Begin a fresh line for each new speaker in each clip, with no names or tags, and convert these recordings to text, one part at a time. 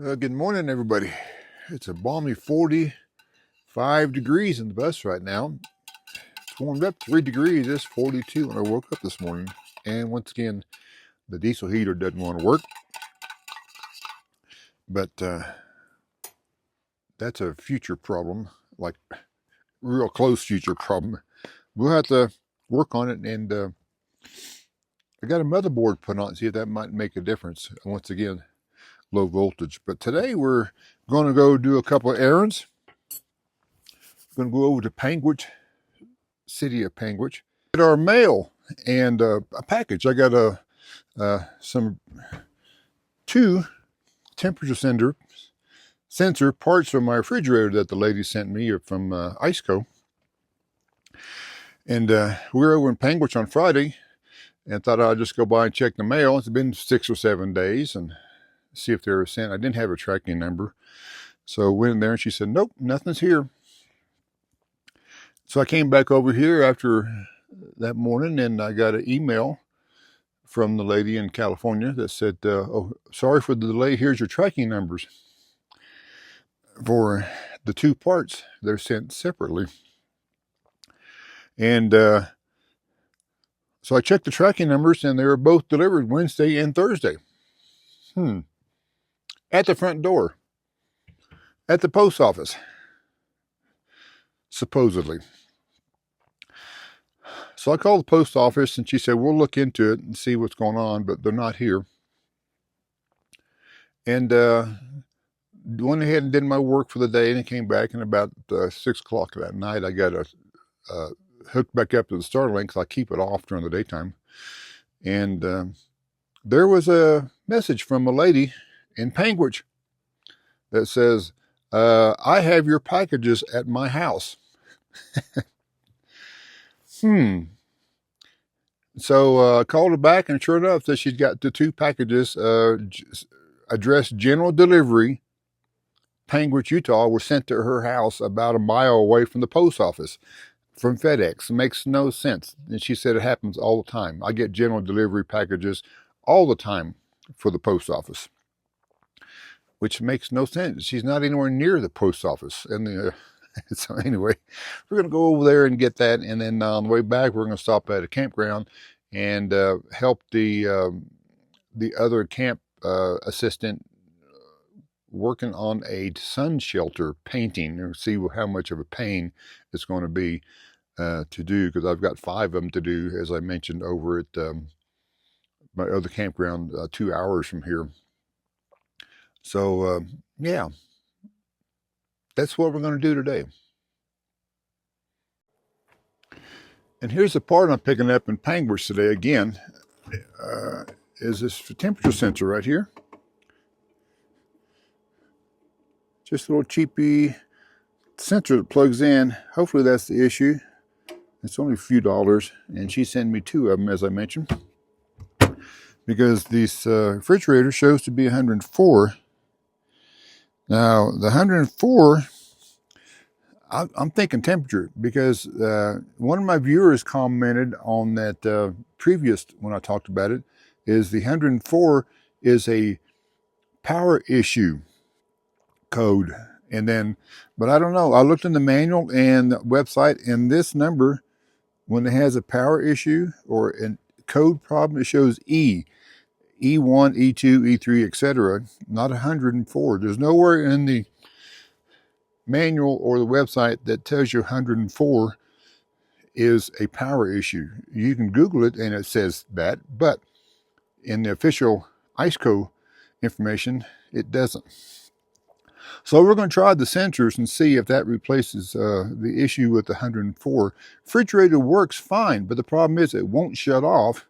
Good morning, everybody. It's a balmy 45 degrees in the bus right now. It's warmed up 3 degrees. It's 42 when I woke up this morning. And once again, the diesel heater doesn't want to work. But that's a future problem, like real close future problem. We'll have to work on it. And I got a motherboard put on, see if that might make a difference. Once again, low voltage. But today we're going to go do a couple of errands. We're going to go over to Panguitch, city of Panguitch, get our mail and a package. I got two temperature sensor parts from my refrigerator that the lady sent me from IceCo. And we were over in Panguitch on Friday and thought I'd just go by and check the mail. It's been 6 or 7 days and see if they were sent. I didn't have a tracking number. So I went in there and she said, nope, nothing's here. So I came back over here after that morning and I got an email from the lady in California that said, oh, sorry for the delay. Here's your tracking numbers for the two parts. They're sent separately. And so I checked the tracking numbers and they were both delivered Wednesday and Thursday. At the front door. At the post office. Supposedly. So I called the post office and she said, we'll look into it and see what's going on, but they're not here. And went ahead and did my work for the day and came back, and about 6 o'clock that night I got hooked back up to the Starlink because I keep it off during the daytime. And there was a message from a lady in Panguitch that says, I have your packages at my house. So I called her back, and sure enough, that she'd got the two packages addressed general delivery, Panguitch, Utah, were sent to her house about a mile away from the post office from FedEx. It makes no sense. And she said it happens all the time. I get general delivery packages all the time for the post office, which makes no sense. She's not anywhere near the post office. And so anyway, we're going to go over there and get that. And then on the way back, we're going to stop at a campground and help the other camp assistant working on a sun shelter painting and see how much of a pain it's going to be to do, because I've got 5 of them to do, as I mentioned, over at my other campground 2 hours from here. So yeah, that's what we're going to do today. And here's the part I'm picking up in Panguitch today again, is this temperature sensor right here. Just a little cheapy sensor that plugs in. Hopefully that's the issue. It's only a few dollars, and she sent me 2 of them, as I mentioned, because this refrigerator shows to be 104. Now, the 104, I'm thinking temperature, because one of my viewers commented on that previous, when I talked about it, is the 104 is a power issue code. And then, but I don't know. I looked in the manual and the website, and this number, when it has a power issue or a code problem, it shows E. E1, E2, E3, etc. Not 104. There's nowhere in the manual or the website that tells you 104 is a power issue. You can Google it and it says that, but in the official IceCo information, it doesn't. So we're going to try the sensors and see if that replaces the issue with the 104. Refrigerator works fine, but the problem is it won't shut off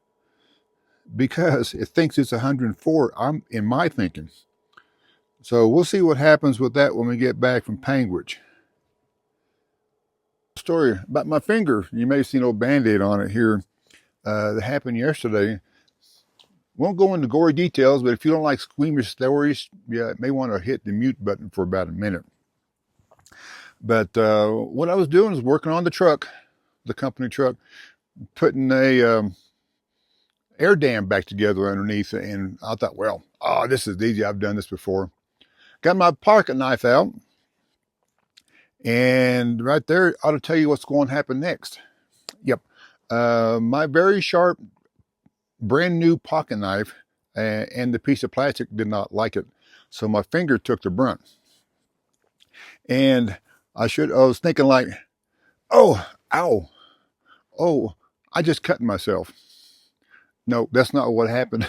because it thinks it's 104, in my thinking. So we'll see what happens with that when we get back from Panguitch. Story about my finger. You may have seen an old Band-Aid on it here that happened yesterday. Won't go into gory details, but if you don't like squeamish stories, yeah, you may want to hit the mute button for about a minute. But what I was doing is working on the truck, the company truck, putting a air dam back together underneath, and I thought, well, this is easy. I've done this before. got my pocket knife out, and right there ought to tell you what's going to happen next. Yep. My very sharp, brand new pocket knife and the piece of plastic did not like it. So my finger took the brunt. And I was thinking like, oh, ow, oh, I just cut myself. No, that's not what happened.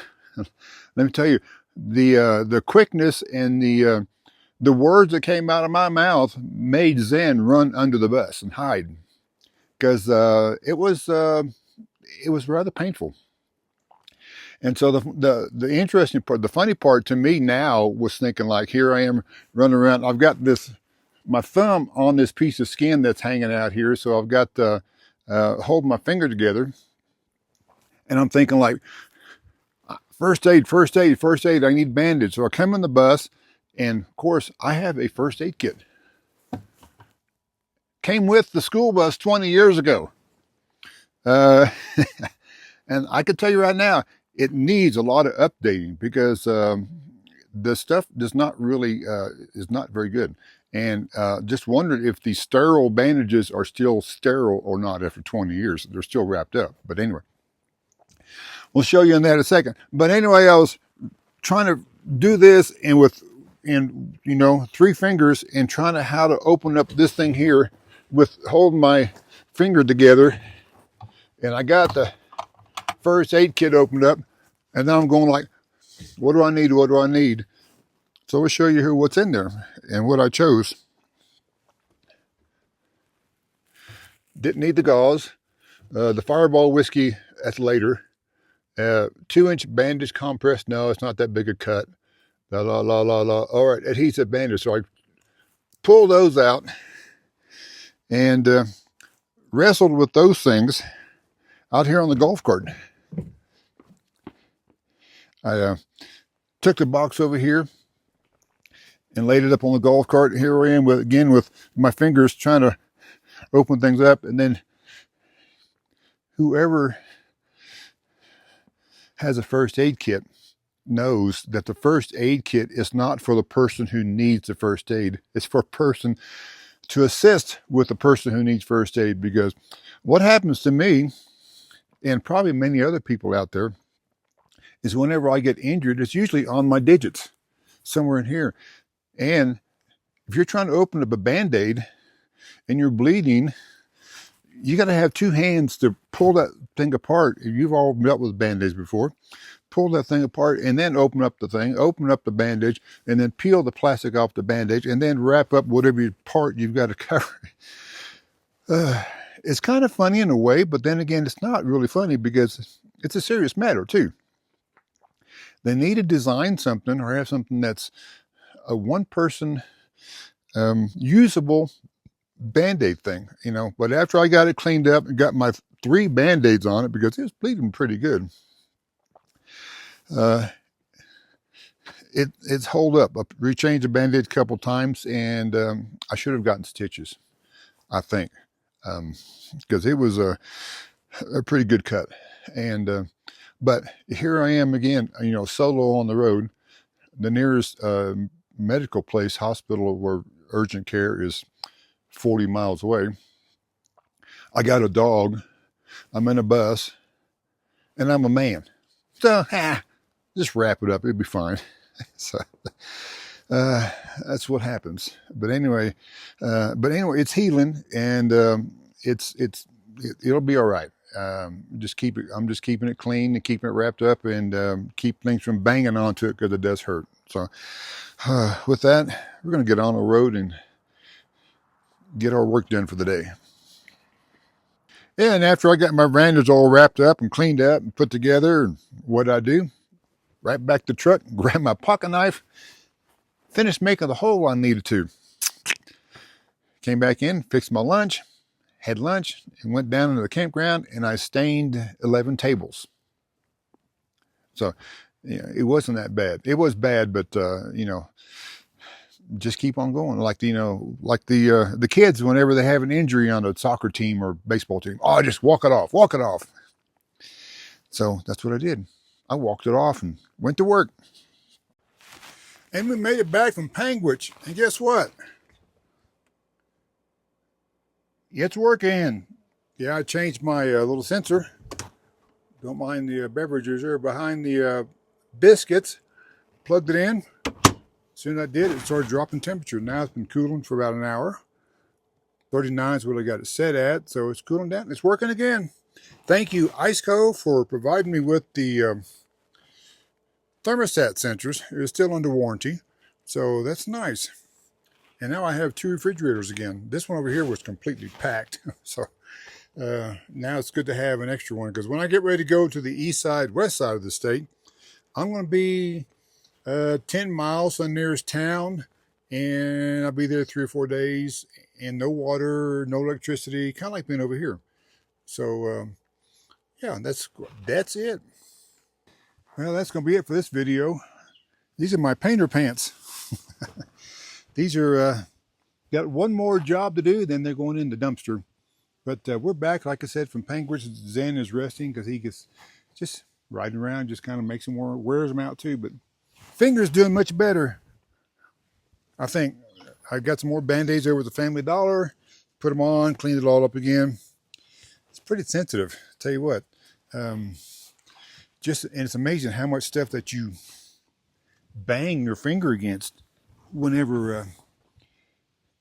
Let me tell you, the quickness and the words that came out of my mouth made Zen run under the bus and hide, because it was rather painful. And so the interesting part, the funny part to me now was thinking like, here I am running around. I've got my thumb on this piece of skin that's hanging out here. So I've got holding my finger together, and I'm thinking like, first aid, first aid, first aid. I need bandage. So I come in the bus, and of course I have a first aid kit. Came with the school bus 20 years ago. And I can tell you right now, it needs a lot of updating, because the stuff does not really, is not very good. And just wondered if the sterile bandages are still sterile or not after 20 years. They're still wrapped up. But anyway, we'll show you in that in a second. But anyway, I was trying to do this and 3 fingers, and trying to how to open up this thing here with holding my finger together. And I got the first aid kit opened up, and then I'm going like, what do I need? What do I need? So I'll show you here what's in there and what I chose. Didn't need the gauze. The Fireball whiskey, that's later. 2-inch bandage compress. No, it's not that big a cut. La la la la la. All right, adhesive bandage. So I pulled those out and wrestled with those things out here on the golf cart. I took the box over here and laid it up on the golf cart. Here I am with my fingers trying to open things up. And then whoever has a first aid kit knows that the first aid kit is not for the person who needs the first aid. It's for a person to assist with the person who needs first aid. Because what happens to me, and probably many other people out there, is whenever I get injured, it's usually on my digits, somewhere in here. And if you're trying to open up a Band-Aid and you're bleeding, you got to have 2 hands to pull that thing apart. You've all dealt with Band-Aids before. Pull that thing apart and then open up the thing, open up the bandage, and then peel the plastic off the bandage, and then wrap up whatever part you've got to cover. It's kind of funny in a way, but then again, it's not really funny, because it's a serious matter too. They need to design something or have something that's a one-person usable Band-Aid thing, But after I got it cleaned up and got my 3 Band-Aids on it, because it was bleeding pretty good, it's holed up. I rechanged the Band-Aid a couple times, and I should have gotten stitches, I think, because it was a pretty good cut. And but here I am again, solo on the road. The nearest medical place, hospital, where urgent care is 40 miles away. I got a dog. I'm in a bus, and I'm a man. So, just wrap it up. It'll be fine. So, that's what happens. But anyway, it's healing, and it'll be all right. I'm just keeping it clean and keeping it wrapped up, and keep things from banging onto it, because it does hurt. So with that, we're going to get on the road and get our work done for the day. Yeah, and after I got my bandage all wrapped up and cleaned up and put together, what'd I do? Right back to the truck, grab my pocket knife, finished making the hole I needed to. Came back in, fixed my lunch, had lunch, and went down into the campground, and I stained 11 tables. So, it wasn't that bad. It was bad, but just keep on going. Like the kids, whenever they have an injury on a soccer team or baseball team, just walk it off. So that's what I did. I walked it off and went to work. And we made it back from Panguitch. And guess what? It's working. Yeah, I changed my little sensor. Don't mind the beverages there behind the biscuits. Plugged it in. As soon as I did, it started dropping temperature. Now it's been cooling for about an hour. 39 is what I got it set at, so it's cooling down. It's working again. Thank you, IceCo, for providing me with the thermostat sensors. It is still under warranty, so that's nice. And now I have 2 refrigerators again. This one over here was completely packed, so now it's good to have an extra one, because when I get ready to go to the east side, west side of the state, I'm going to be 10 miles from the nearest town, and I'll be there 3 or 4 days, and no water, no electricity, kind of like being over here. So yeah, that's it. Well, that's going to be it for this video. These are my painter pants. These are got one more job to do, then they're going in the dumpster. But we're back, like I said, from Panguitch. Zen is resting because he gets just riding around, just kind of makes him wears him out too. But Finger's doing much better. I think I got some more Band-Aids over at the Family Dollar, put them on, cleaned it all up again. It's pretty sensitive, tell you what. And it's amazing how much stuff that you bang your finger against whenever,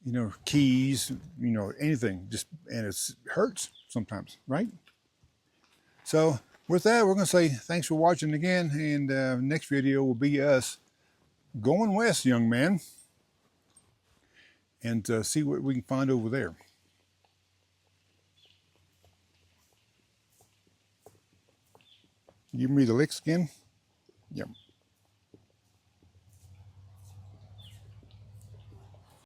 you know, keys, you know, anything, and it hurts sometimes, right? So with that, we're going to say thanks for watching again, and next video will be us going west, young man, and see what we can find over there. Give me the licks again. Yep.